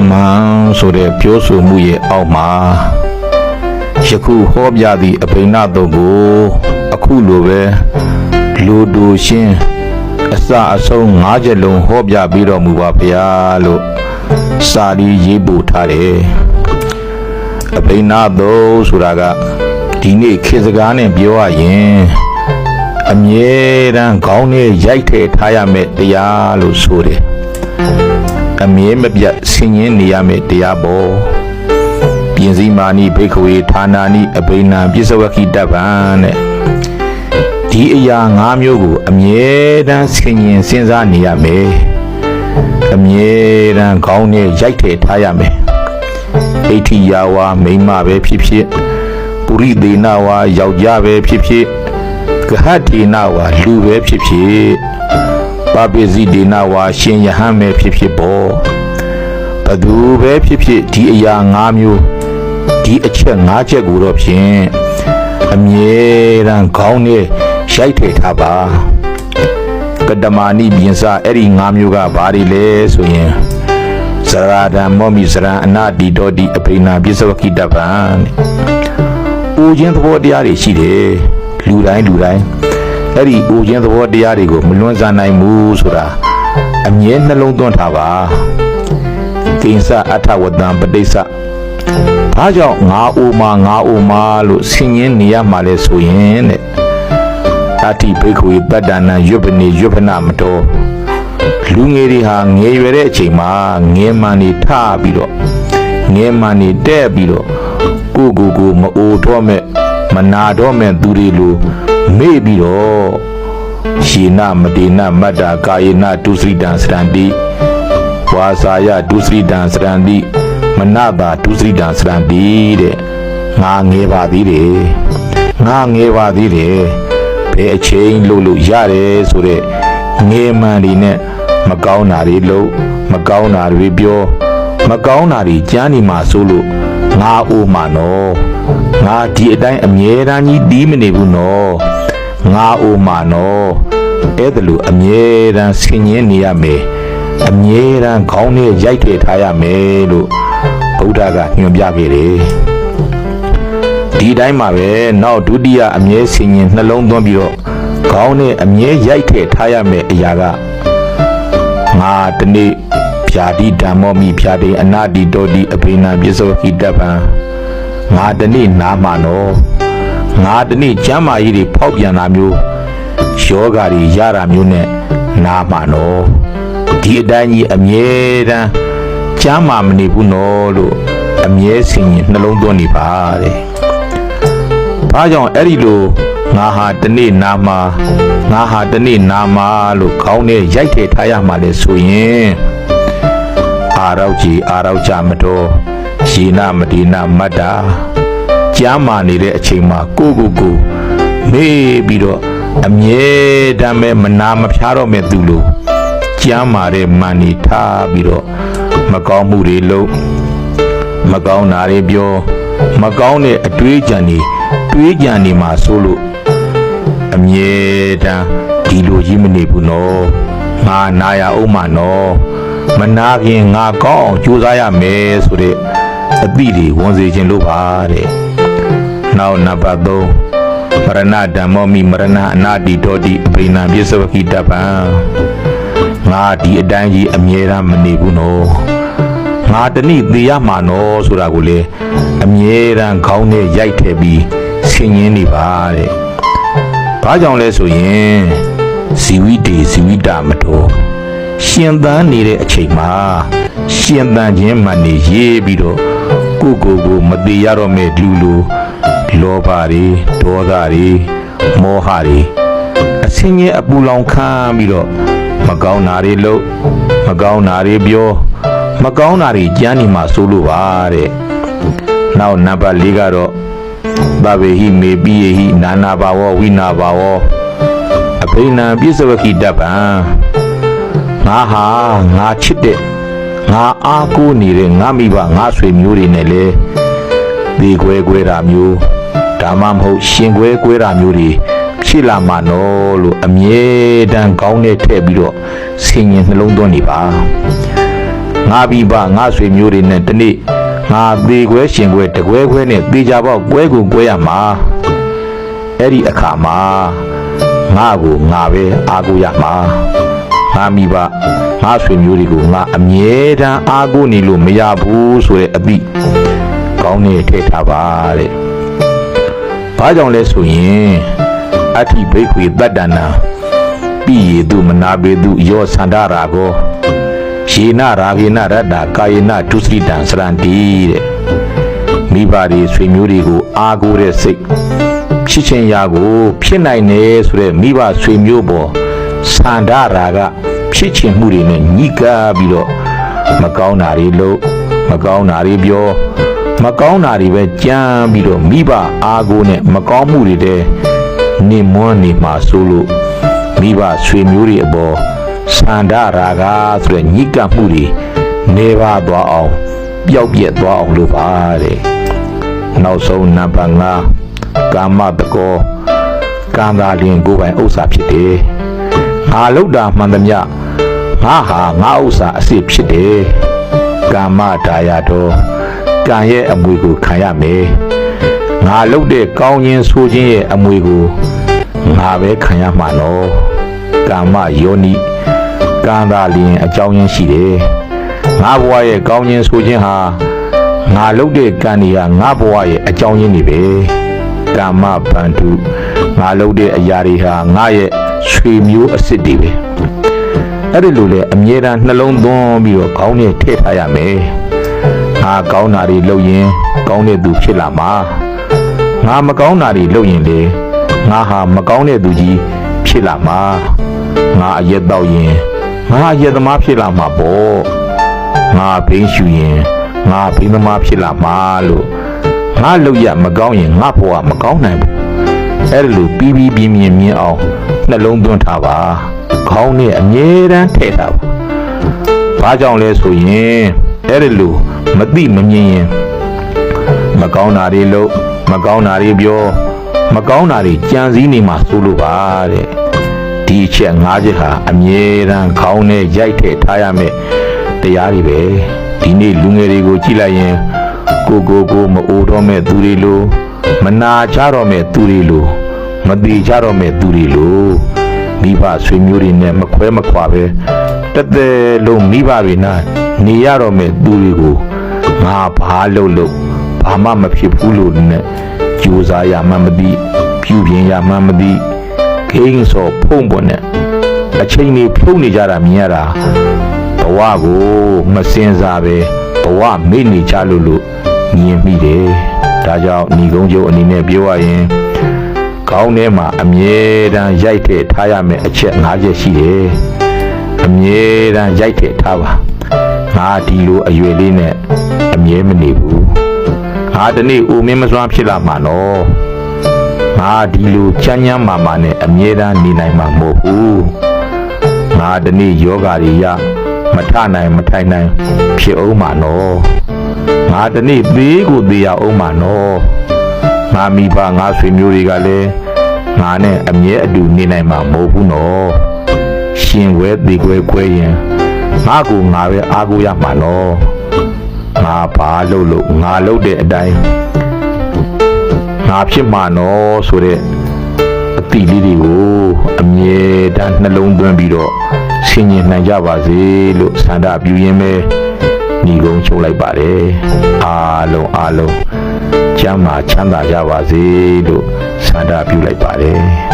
မန်ဆိုတဲ့ပြောဆိုမှုရဲ့အောက်မှာယခုဟောပြသည့်အဘိနတုတ်ကိုအခုလိုပဲလူတို့ရှင်အစအဆုံး၅ချက်လုံးဟောပြပြီးတော်မူပါဗျာလို့စာရီရေးပို့ထားတယ်အဘိနတုတ်ဆိုတာကဒီနေ့ခေတ်စကားနဲ့ပြောရရင်အမြဲတမ်းခေါင်းနဲ့ရိုက်ထည့်ထားရမယ့်တရားလို့ဆိုတယ်အမြဲမပြတ်ဆင်ញင်းနေရမယ့်တရားပေါ့ပြင်စီမာနိဘိက္ခဝေဌာနာနိအဘိနံပြစ္ဆဝခိတပံတဲ့ဒီအရာ၅မျိုးကိုအမြဲတမ်းဆင်ញင်စဉ်းစားနေရမယ်အမြဲတမ်းခေါင်းနဲ့ရိုက်ထည့်ထားရမယ်ဣဋ္ဌိယဝါမိန်းမပဲဖြစ်ဖြစ်ပုရိသေနဝါယောက်ျားပဲဖြစ်ဖြစ်ဂဟတေနဝါလူပဲဖြစ်ဖြစ်ပပိစိတေနဝါရှင်ယဟန်ပဲဖြစ်ဖြစ်ပေါ့ဘသူပဲဖြစ်ဖြစ်ဒီအရာ၅မျိုးဒီအချက်၅ချက်ကိုတော့ဖြင့်အမြဲတမ်းခေါင်းနဲ့ရိုက်ထည့်ထားပါကတ္တမာနိပြင်စအဲ့ဒီ၅မျိုးကဘာတွေလဲဆိုရင်ဇရာဒံမောမိဇရံအနာတိတောတိအဘိနံပြစ္ဆဝခိတပံအိုခြင်းသဘောတရားတွေရှိတယ်လူတိုင်းအဲ့ဒီအိုခြင်းသဘောတရားတွေကိုမလွန်ဆန်နိုင်ဘူးဆိုတာအမြဲနှလုံးသွင်းထားပါကိဉ္စအထဝတံပဋိစ္စဘာကြောင့်ငါအိုမာလို့ဆင်ញင်းနေရမှာလဲဆိုရင်တဲ့အတ္တိဘိက္ခဝေပတ္တနာယုပနိယုပနမတော်လူငယ်တွေဟာငယ်ရွယ်တဲ့အချိန်မှာငယ်မှန်နေထပြီးတော့ငယ်မှန်နေတဲ့ပြီးတော့ကိုမအိုတော့မဲ့မနာတော့မဲ့သူတွေလိုမေ့ပြီးတော့ရှေနမတေနမတ္တာကာယေနဒုစရိတံစရန္တိဝါစာယဒုစရိတံစရန္တိမနတာဒုစရိတံစရန္တိတဲ့ငါငယ်ပါသေးတယ်ဘယ်အချိန်လို့ရတယ်ဆိုတဲ့ငယ်မှန်တွေနဲ့မကောင်းတာတွေလို့မကောင်းတာတွေပြောမကောင်းတာတွေကြားနေမှာဆိုလို့ငါအိုမှာနော်ငါဒီအတိုင်းအမြဲတမ်းကြီးတီးမနေဘူးနော်ငါအိုမှာနော်အဲ့ဒါလို့အမြဲတမ်းဆင်ញင်းနေရမယ်အမြဲတမ်းခေါင်းနဲ့ရိုက်ထည့်ထားရမယ်လို့ဗုဒ္ဓကညွှန်ပြခဲ့တယ်ဒီတိုင်းမှာပဲနောက်ဒုတိယအမြဲဆင်ញင်းနှလုံးသွင်းပြီးတော့ခေါင်းနဲ့အမြဲရိုက်ထည့်ထားရမယ်အရာကငါတနေ့ဖြာတိဓမ္မောမိဖြာတိအနာတိတောတိအဘိနံပြစ္ဆဝခိတပံငါတနေ့နာမှာနော်ငါတနေ့ကျမ်းမာရေးတွေဖောက်ပြန်တာမျိုးယောဂါတွေရတာမျိုးနဲ့နာမှာနော်ဒီအတိုင်းကြီးအမြဲတမ်းကျမ်းမာမနေဘူးနော်လို့အမြဲဆင်ရင်နှလုံးသွင်းနေပါတဲ့ဘာကြောင့်အဲ့ဒီလိုငါဟာတနေ့နာမှာလို့ခေါင်းနဲ့ရိုက်ထည့်ထားရမှာလေဆိုရင်အာရောက်ကြီးအာရောက်ကြမတော်ရေနာမဒီနာမတ္တာကြားမာနေတဲ့အချိန်မှာကိုမေးပြီးတော့အမြဲတမ်းပဲမနာမဖြားတော့မဲ့သူလို့ကြားမာတဲ့မန်နေထားပြီးတော့မကောင်းမှုတွေလုပ်မကောင်းတာတွေပြောမကောင်းတဲ့အတွေးကြံနေမှာဆိုလို့အမြဲတမ်းဒီလိုကြီးမနေဘူးနော်ငါနာရအောင်မနော်မနာခင်ငါကောင်းအောင်ကြိုးစားရမယ်ဆိုတဲ့အသည့်တွေဝန်စေခြင်းလို့ပါတဲ့နောက်နံပါတ်3မရဏဓမ္မောမိမရဏအနာတိတောတိအဘိနံပြစ္ဆဝခိတပံငါဒီအတိုင်းကြီးအမြဲတမ်းမနေဘူးနော်ငါတနေ့သေရမှာနော်ဆိုတာကိုလေအမြဲတမ်းခေါင်းနဲ့ရိုက်ထည့်ပြီးဆင်ញင်းနေပါတဲ့ဘာကြောင့်လဲဆိုရင်ဇီဝိတေဇီဝိတာမတော်ရှင်သန်နေတဲ့အချိန်မှာရှင်သန်ခြင်းမှနေရေးပြီးတော့ကိုမသေးရတော့မဲ့လူလိုလောဘတွေဒေါသတွေမောဟတွေအစင်းရဲ့အပူလောင်ခံပြီးတော့မကောင်းတာတွေလုပ်မကောင်းတာတွေပြောမကောင်းတာတွေကြားနေမှာစိုးလို့ပါတဲ့နောက်နံပါတ်4ကတော့သဗ္ဗေဟိမေပိယေဟိနာနာဘာဝဝိနာဘာဝအဘိနံပြစ္ဆဝခိတပံငါချစ်တဲ့ငါအားကိုးနေတဲ့ငါမိဘငါဆွေမျိုးတွေနဲ့လေဒီကွဲတာမျိုးဒါမှမဟုတ်ရှင်ကွဲတာမျိုးတွေဖြစ်လာမှာနော်လို့အမြဲတမ်းကောင်းနဲ့ထည့်ပြီးတော့ဆင်ញင်နှလုံးသွင်းနေပါ ငါပြီးပါငါဆွေမျိုးတွေနဲ့တနေ့ငါသေးခွဲရှင်ခွဲတကွဲခွဲနဲ့သေချာပေါက်ကွဲကိုကွဲရမှာအဲ့ဒီအခါမှာငါကိုငါပဲအားကိုးရမှာငါမိဘငါဆွေမျိုးတွေကိုငါအမြဲတမ်းအားကိုးနေလို့မရဘူးဆိုတဲ့အသည့်ကောင်းနေထည့်ထားပါတဲ့ဘာကြောင့်လဲဆိုရင်အဋ္ဌိဘိက္ခွေတတ္တနာပိယေတုမနာပေတုယောသန္ဒရာကိုယေနရာဂေနရတ္တကာယေနဒုစရိတံစရန္တိတဲ့မိဘတွေဆွေမျိုးတွေကိုအားကိုးတဲ့စိတ်ဖြစ်ခြင်းရာကိုဖြစ်နိုင်တယ်ဆိုတဲ့မိဘဆွေမျိုးပေါ်သန္ဒရာကဖြစ်ခြင်းမှုတွေနဲ့ညှိကပ်ပြီးတော့မကောင်းတာတွေလုပ်မကောင်းတာတွေပြောမကောင်းတာတွေပဲကြမ်းပြီးတော့မိဘအားကိုးနဲ့မကောင်းမှုတွေတဲ့နေမွန်းနေမှာဆိုလို့မိဘဆွေမျိုးတွေအပေါ်သန္ဒရာဂဆိုတဲ့ညှိကပ်မှုတွေနေပါသွားအောင်ပျောက်ပြက်သွားအောင်လုပ်ပါတဲ့နောက်ဆုံးနံပါတ်5ကာမတကောကံသာလျင်ကိုယ်ပိုင်ဥစ္စာဖြစ်တယ်ငါလောက်တာမှန်သမျှငါဟာငါဥစ္စာအစစ်ဖြစ်တယ်ကာမဒါယတော်ကံရဲ့အမွေကိုခံရမယ်ငါလောက်တဲ့ကောင်းခြင်းဆိုခြင်းရဲ့အမွေကိုငါပဲခံရမှာနော်ကာမယောနိကံသာလျင်အကြောင်းရင်းရှိတယ်ငါဘဝရဲ့ကောင်းခြင်းဆိုခြင်းဟာငါလုပ်တဲ့ကံတွေဟာငါဘဝရဲ့အကြောင်းရင်းတွေပဲကာမဗန္ဓုငါလုပ်တဲ့အရာတွေဟာငါရဲ့ဆွေမျိုးအစ်စ်တွေပဲအဲ့ဒီလိုလေအမြဲတမ်းနှလုံးသွင်းပြီးတော့ခေါင်းနဲ့ထည့်ထားရမယ်ငါကောင်းတာတွေလုပ်ရင်ကောင်းတဲ့သူဖြစ်လာမှာငါမကောင်းတာတွေလုပ်ရင်လေငါဟာမကောင်းတဲ့သူကြီးဖြစ်လာမှာငါအရက်တော့ရင်ငါအရက်သမားဖြစ်လာမှာပေါ့ငါဘိန်းရှူရင်ငါဘိန်းသမားဖြစ်လာမှာလို့ငါလုပ်ရမကောင်းရင်ငါဘဝမကောင်းနိုင်ဘူးအဲ့ဒါလို့ပြီးပြင်းမြင်အောင်နှလုံးသွင်းထားပါခေါင်းနဲ့အမြဲတမ်းထည့်ထားပါဘာကြောင့်လဲဆိုရင်အဲ့ဒါလို့မသိမမြင်ရင်မကောင်းတာတွေလုပ်မကောင်းတာတွေပြောမကောင်းတာတွေကြံစည်နေမှာစိုးလို့ပါတဲ့ဒီအချက်၅ချက်ဟာအမြဲတမ်းခေါင်းနဲ့ရိုက်ထည့်ထားရမယ်တရားတွေပဲဒီနေ့လူငယ်တွေကိုကြည့်လိုက်ရင်ကိုမအိုတော့မဲ့သူတွေလိုမနာကြတော့မဲ့သူတွေလိုမတိကြတော့မဲ့သူတွေလိုမိဘဆွေမျိုးတွေနဲ့မခွဲမခွာပဲတက်တဲ့လုံးမိဘတွေနာနေရတော့မဲ့သူတွေကိုငါဘာလို့ဘာမှမဖြစ်ဘူးလို့နဲ့ကြိုးစားရမှမသိပြုပြင်ရမှမသိခိန်းစောဖုံးပေါ်နဲ့အချိန်ကြီးဖုံးနေကြတာမြင်ရတာဘဝကိုမစင်စားပဲဘဝမေ့နေကြလို့မြင်မိတယ်ဒါကြောင့်ညီကုန်းကျုပ်အနေနဲ့ပြောရရင်ခေါင်းထဲမှာအမြဲတမ်းရိုက်ထည့်ထားရမယ့်အချက်၅ချက်ရှိတယ်အမြဲတမ်းရိုက်ထည့်ထားပါငါဒီလိုအရွယ်လေးနဲ့အမြဲမနေဘူးငါဒီနေ့အိုမင်းမစွမ်းဖြစ်လာမှာနော်ငါဒီလိုချမ်းချမ်းမာနဲ့အမြဲတမ်းနေနိုင်မှာမဟုတ်ဘူးငါဒီနေ့ယောဂါတွေရမထနိုင်မထိုင်နိုင်ဖြစ်အောင်မှာနော်ငါဒီနေ့သေးကိုသေးရအောင်မှာနော်ငါမိဘငါဆွေမျိုးတွေကလည်းငါနဲ့အမြဲအတူနေနိုင်မှာမဟုတ်ဘူးနော်ရှင်ဝဲသေးခွဲရင်ငါကိုငါပဲအားကိုးရမှာနော်ငါဘာလို့ငါလုပ်တဲ့အတိုင်းငါဖြစ်မှာနော်ဆိုတဲ့အတိလေးတွေကိုအမြဲတမ်းနှလုံးသွင်းပြီးတော့ဆင်ញင်နိုင်ကြပါစေလို့ဆန္ဒပြုရင်းပဲညီကုန်းချုပ်လိုက်ပါတယ်အားလုံးကျမ်းမာချမ်းသာကြပါစေလို့ဆန္ဒပြုလိုက်ပါတယ်